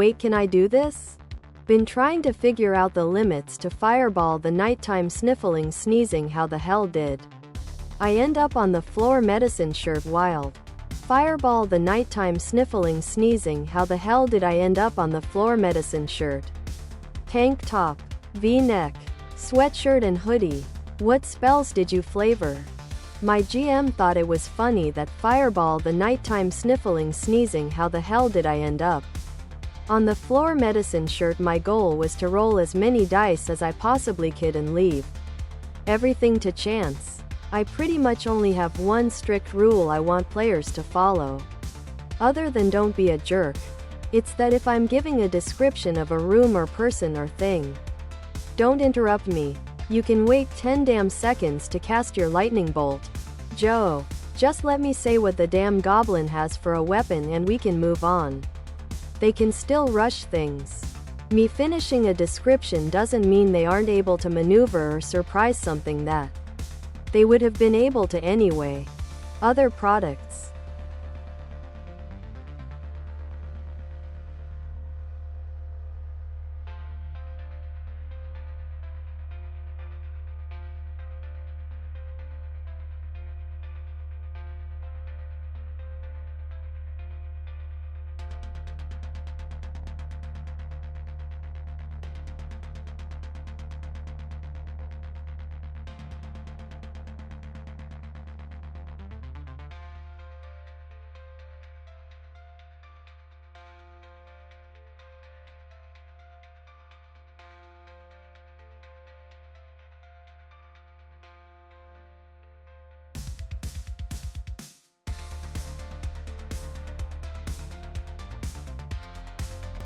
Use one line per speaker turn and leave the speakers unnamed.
Wait, can I do this? Been trying to figure out the limits to fireball the nighttime sniffling sneezing, how the hell did I end up on the floor? Medicine shirt wild. Fireball the nighttime sniffling sneezing, how the hell did I end up on the floor? Medicine shirt, tank top, V-neck, sweatshirt and hoodie. What spells did you flavor? My GM thought it was funny that fireball the nighttime sniffling sneezing, how the hell did I end up on the floor? Medicine shirt. My goal was to roll as many dice as I possibly could and leave everything to chance. I pretty much only have one strict rule I want players to follow. Other than don't be a jerk. It's that if I'm giving a description of a room or person or thing, don't interrupt me. You can wait 10 damn seconds to cast your lightning bolt. Joe, just let me say what the damn goblin has for a weapon and we can move on. They can still rush things. Me finishing a description doesn't mean they aren't able to maneuver or surprise something that they would have been able to anyway. Other products.